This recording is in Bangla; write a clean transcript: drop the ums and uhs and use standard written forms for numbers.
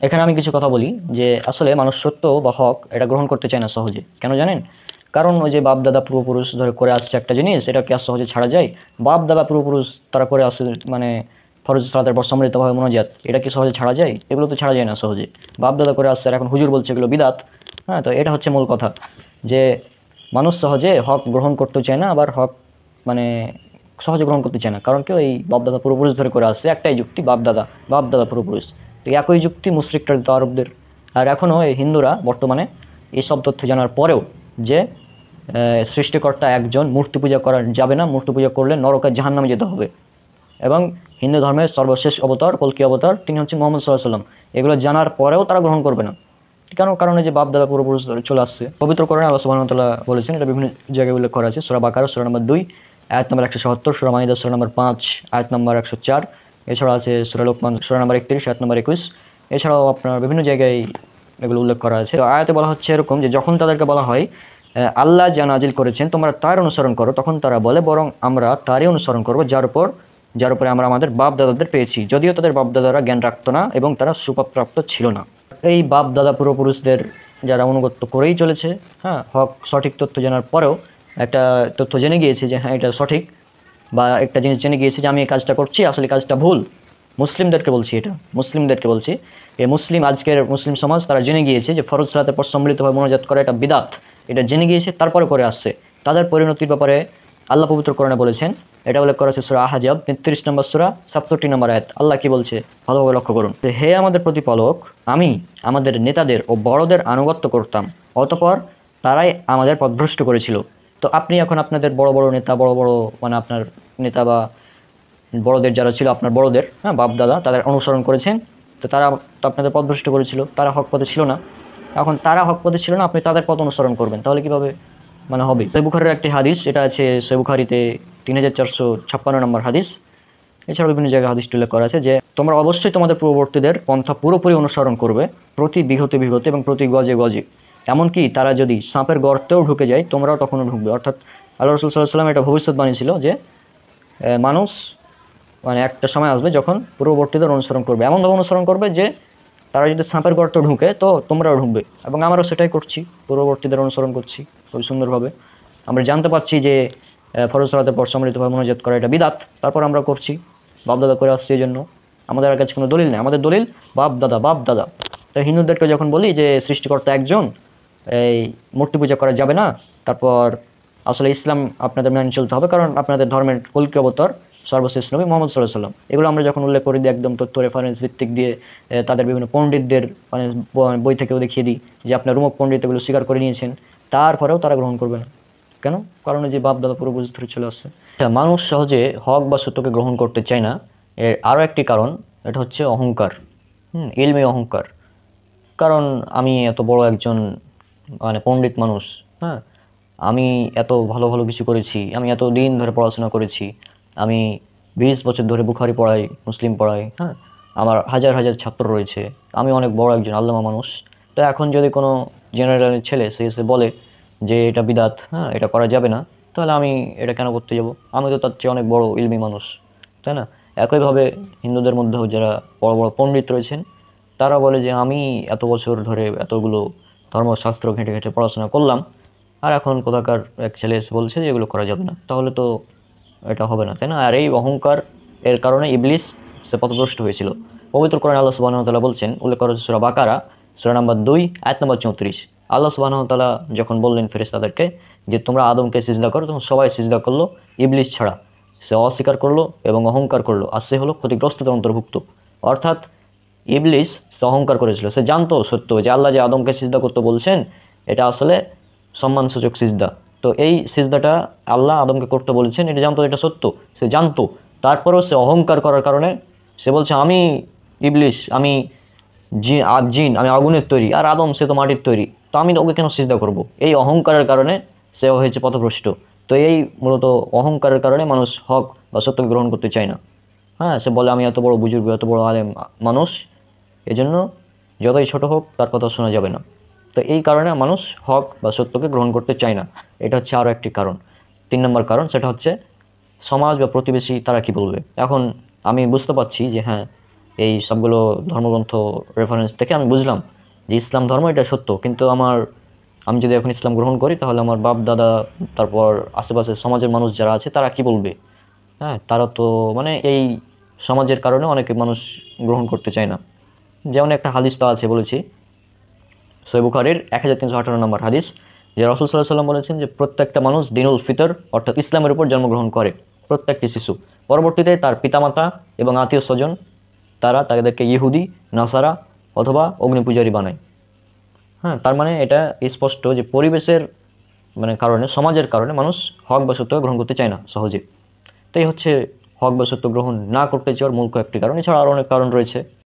এখানে আমি কিছু কথা বলি যে আসলে মানুষ সত্য বা হক এটা গ্রহণ করতে চায় না সহজে। কেন জানেন? কারণ ওই যে বাপ দাদা পূর্বপুরুষ ধরে করে আসছে একটা জিনিস, এটা কি আর সহজে ছাড়া যায়? বাপ দাদা পূর্বপুরুষ তারা করে আসছে, মানে ফরজ সালাতের পর সম্মিলিতভাবে মোনাজাত, এটা কি সহজে ছাড়া যায়? এগুলো তো ছাড়া যায় না সহজে। বাপ দাদা করে আসছে আর এখন হুজুর বলছে এগুলো বিদাত। হ্যাঁ, তো এটা হচ্ছে মূল কথা যে মানুষ সহজে হক গ্রহণ করতে চায় না, আবার হক মানে সহজে গ্রহণ করতে চায় না। কারণ কি, ওই বাপ দাদা পূর্বপুরুষ ধরে করে আসছে একটাই যুক্তি, বাপ দাদা পূর্বপুরুষ। তো একই যুক্তি মুশরিকরা দিত আরবদের। আর এখনও এই হিন্দুরা বর্তমানে এইসব তথ্য জানার পরেও যে সৃষ্টিকর্তা একজন, মূর্তি পূজা করা যাবে না, মূর্তি পূজা করলে নরকে জাহান্নামে যেতে হবে, এবং হিন্দু ধর্মের সর্বশেষ অবতার কল্কি অবতার তিনি হচ্ছে মুহাম্মদ সাল্লাল্লাহু আলাইহি ওয়াসাল্লাম, এগুলো জানার পরেও তারা গ্রহণ করবে না। কেন? কারণে যে বাপ দাদা পূর্বপুরুষ ধরে চলে আসছে। পবিত্র কোরআনে আল্লাহ সুবহানাহু ওয়া তাআলা বলেছেন, এটা বিভিন্ন জায়গায় উল্লেখ করা আছে। সূরা বাকারা সূরা নম্বর 2 আয়াত নম্বর 177, সূরা মাইদা সূরা নম্বর 5 আয়াত নম্বর 104, এছাড়া আছে সূরা লোকমান সূরা নম্বর 31 আয়াত নম্বর 21। এছাড়াও আপনার বিভিন্ন জায়গায় এগুলো উল্লেখ করা আছে। তো আয়াতে বলা হচ্ছে এরকম যে যখন তাদেরকে বলা হয় আল্লাহ যা নাজিল করেছেন তোমরা তার অনুসরণ করো, তখন তারা বলে বরং আমরা তারই অনুসরণ করবো যার উপরে আমরা আমাদের বাপ দাদাদের পেয়েছি, যদিও তাদের বাপ দাদারা জ্ঞান রাখতো না এবং তারা সুপ্রাপ্ত ছিল না। এই বাপ দাদা পূর্বপুরুষদের যারা অনুগত্য করেই চলেছে, হ্যাঁ, হক সঠিক তথ্য জানার পরেও একটা তথ্য জেনে গিয়েছে যে হ্যাঁ এটা সঠিক, বা একটা জিনিস জেনে গিয়েছে যে আমি এই কাজটা করছি আসলে কাজটা ভুল, মুসলিমদেরকে বলছি, এটা মুসলিমদেরকে বলছি, এই মুসলিম আজকের মুসলিম সমাজ তারা জেনে গিয়েছে যে ফরজ সালাতের পর সম্মিলিতভাবে মোনাজাত করা এটা বিদাত, এটা জেনে গিয়েছে, তারপরে করে আসছে। তাদের পরিণতির ব্যাপারে আল্লাহ পবিত্র কোরআনে বলেছেন, এটা উল্লেখ করা হচ্ছে সূরা আহজাব 33 নম্বর সূরা 67 নম্বর আয়াত। আল্লাহ কি বলছে ভালোভাবে লক্ষ্য করুন, যে হে আমাদের প্রতিপালক, আমি আমাদের নেতাদের ও বড়দের আনুগত্য করতাম, অতঃপর তারাই আমাদের পথভ্রষ্ট করেছিল। তো আপনি এখন আপনাদের বড় বড় নেতা, বড় বড় মানে আপনার নেতা বা বড়দের যারা ছিল আপনার বড়দের, হ্যাঁ, বাপ দাদা, তাদের অনুসরণ করেছেন। তো তারা তো আপনাদের পথভ্রষ্ট করেছিল, তারা হক পথে ছিল না। এখন তারা হক পথে ছিল না, আপনি তাদের পথ অনুসরণ করবেন, তাহলে কীভাবে মানে হবে? সহিহ বুখারীর একটি হাদিস, এটা আছে সহিহ বুখারীতে 3456 নম্বর হাদিস। এছাড়াও বিভিন্ন জায়গায় হাদিসটি উল্লেখ করা আছে যে তোমরা অবশ্যই তোমাদের পূর্ববর্তীদের পন্থা পুরোপুরি অনুসরণ করবে, প্রতি বিঘতে বিঘতে এবং প্রতি গজে গজে, এমনকি তারা যদি সাপের গর্তেও ঢুকে যায় তোমরাও তখনও ঢুকবে। অর্থাৎ আল্লাহ রাসূল সাল্লাল্লাহু আলাইহি ওয়াসাল্লাম এটা ভবিষ্যৎবাণী ছিল যে মানুষ মানে একটা সময় আসবে যখন পূর্ববর্তীদের অনুসরণ করবে, এমনভাবে অনুসরণ করবে যে তারা যদি সাপের গর্তে ঢুকে তো তোমরাও ঢুকবে। এবং আমরাও সেটাই করছি, পূর্ববর্তীদের অনুসরণ করছি খুব সুন্দরভাবে। আমরা জানতে পারছি যে ফরজ সালাতের পর সম্মিলিতভাবে মোনাজাত করা এটা বিদাত, তারপর আমরা করছি, বাপদাদা করে আসছি। এই জন্য আমাদের কাছে কোনো দলিল নেই, আমাদের দলিল বাপ দাদা। তো হিন্দুদেরকে যখন বলি যে সৃষ্টিকর্তা একজন, এই মূর্তি পূজা করা যাবে না, তারপর আসলে ইসলাম আপনাদের মেনে চলতে হবে কারণ আপনাদের ধর্মের কল্কি অবতার সর্বশেষ নবী মুহাম্মদ সাল্লাল্লাহু আলাইহি ওয়াসাল্লাম, এগুলো আমরা যখন উল্লেখ করি দিই একদম তথ্য রেফারেন্স ভিত্তিক দিয়ে, তাদের বিভিন্ন পণ্ডিতদের মানে বই থেকেও দেখিয়ে দিই যে আপনার রুমক পণ্ডিত এগুলো স্বীকার করে নিয়েছেন, তারপরেও তারা গ্রহণ করবে না। কেন? কারণ যে বাপ দাদা পূর্বপুরুষ ধরে চলে আসছে। মানুষ সহজে হক বা সত্যকে গ্রহণ করতে চায় না, এর আরও একটি কারণ, এটা হচ্ছে অহংকার, ইলমে অহংকার। কারণ আমি এত বড় একজন মানে পণ্ডিত মানুষ, হ্যাঁ, আমি এত ভালো ভালো কিছু করেছি, আমি এত দিন ধরে পড়াশোনা করেছি, আমি 20 বছর ধরে বুখারি পড়াই, মুসলিম পড়াই, হ্যাঁ, আমার হাজার হাজার ছাত্র রয়েছে, আমি অনেক বড় একজন আল্লামা মানুষ। তো এখন যদি কোনো জেনারেলের ছেলে সে এসে বলে যে এটা বিদাত, হ্যাঁ, এটা করা যাবে না, তাহলে আমি এটা কেন করতে যাব? আমি তো তার চেয়ে অনেক বড় ইলমি মানুষ, তাই না? একইভাবে হিন্দুদের মধ্যেও যারা বড় বড় পণ্ডিত রয়েছেন তারা বলে যে আমি এত বছর ধরে এতগুলো ধর্মশাস্ত্র ঘেঁটে ঘেঁটে পড়াশোনা করলাম, আর এখন কোথাকার এক ছেলে এসে বলছে যে এগুলো করা যাবে না, তাহলে তো এটা হবে না, তাই না? আর এই অহংকার এর কারণে ইবলিস সে পথভ্রষ্ট হয়েছিল। পবিত্র কোরআনে আল্লাহ সুবহানাহু ওয়া তাআলা বলছেন, উল্লেখ করা হচ্ছে সূরা বাকারা সূরা নম্বর 2 আয়াত নম্বর 34। আল্লাহ সুবহানাহু ওয়া তাআলা যখন বললেন ফেরেশতাদেরকে যে তোমরা আদমকে সিজদা করো, তখন সবাই সিজদা করলো, ইবলিস ছাড়া। সে অস্বীকার করলো এবং অহংকার করলো, আর সে হলো ক্ষতিগ্রস্তদের অন্তর্ভুক্ত। অর্থাৎ ইবলিস সে অহংকার করেছিল, সে জানতো সত্য যে আল্লাহ যে আদমকে সিজদা করতে বলছেন এটা আসলে সম্মানসূচক সিজদা। তো এই সিজদাটা আল্লাহ আদমকে করতে বলেছেন, এটা জানতো, এটা সত্য, সে জানতো। তারপরেও সে অহংকার করার কারণে সে বলছে আমি ইবলিস, আমি জিন, আমি আগুনের তৈরি, আর আদম সে তো মাটির তৈরি, তো আমি ওকে কেন সিজদা করব? এই অহংকারের কারণে সে হয়েছে পথভ্রষ্ট। তো এই মূলত অহংকারের কারণে মানুষ হক বা সত্যকে গ্রহণ করতে চায় না। হ্যাঁ, সে বলে আমি এত বড় বুজুর্গ, এত বড় আলেম মানুষ, এজন্য যতই ছোট হোক তার কথা শোনা যাবে না। তো এই কারণে মানুষ হক বা সত্যকে গ্রহণ করতে চায় না। এটা হচ্ছে আরও একটি কারণ। 3 নম্বর কারণ, সেটা হচ্ছে সমাজ বা প্রতিবেশী তারা কি বলবে। এখন আমি বুঝতে পারছি যে হ্যাঁ, এই সবগুলো ধর্মগ্রন্থ রেফারেন্স থেকে আমি বুঝলাম যে ইসলাম ধর্ম এটা সত্য, কিন্তু আমি যদি এখন ইসলাম গ্রহণ করি তাহলে আমার বাপ দাদা, তারপর আশেপাশে সমাজের মানুষ যারা আছে তারা কি বলবে? হ্যাঁ, তারা তো মানে এই সমাজের কারণে অনেকে মানুষ গ্রহণ করতে চায় না। যেমন একটা হাদিস তো আছে, বলেছি সহিহ বুখারীর 1358 নম্বর হাদিস, যে রাসূল সাল্লাল্লাহু আলাইহি ওয়াসাল্লাম বলেছেন যে প্রত্যেকটা মানুষ দিনুল ফিতর অর্থাৎ ইসলামের উপর জন্মগ্রহণ করে, প্রত্যেকটি শিশু। পরবর্তীতে তার পিতামাতা এবং আত্মীয় স্বজন তারা তাদেরকে ইহুদি, নাসারা অথবা অগ্নিপূজারী বানায়। হ্যাঁ, তার মানে এটা স্পষ্ট যে পরিবেশের কারণে, সমাজের কারণে মানুষ হক বা সত্য গ্রহণ করতে চায় না সহজে। তাই হচ্ছে হক বা সত্য গ্রহণ না করতে চাওয়ার মূল কয়েকটি কারণ, এছাড়া আরও অনেক কারণ রয়েছে।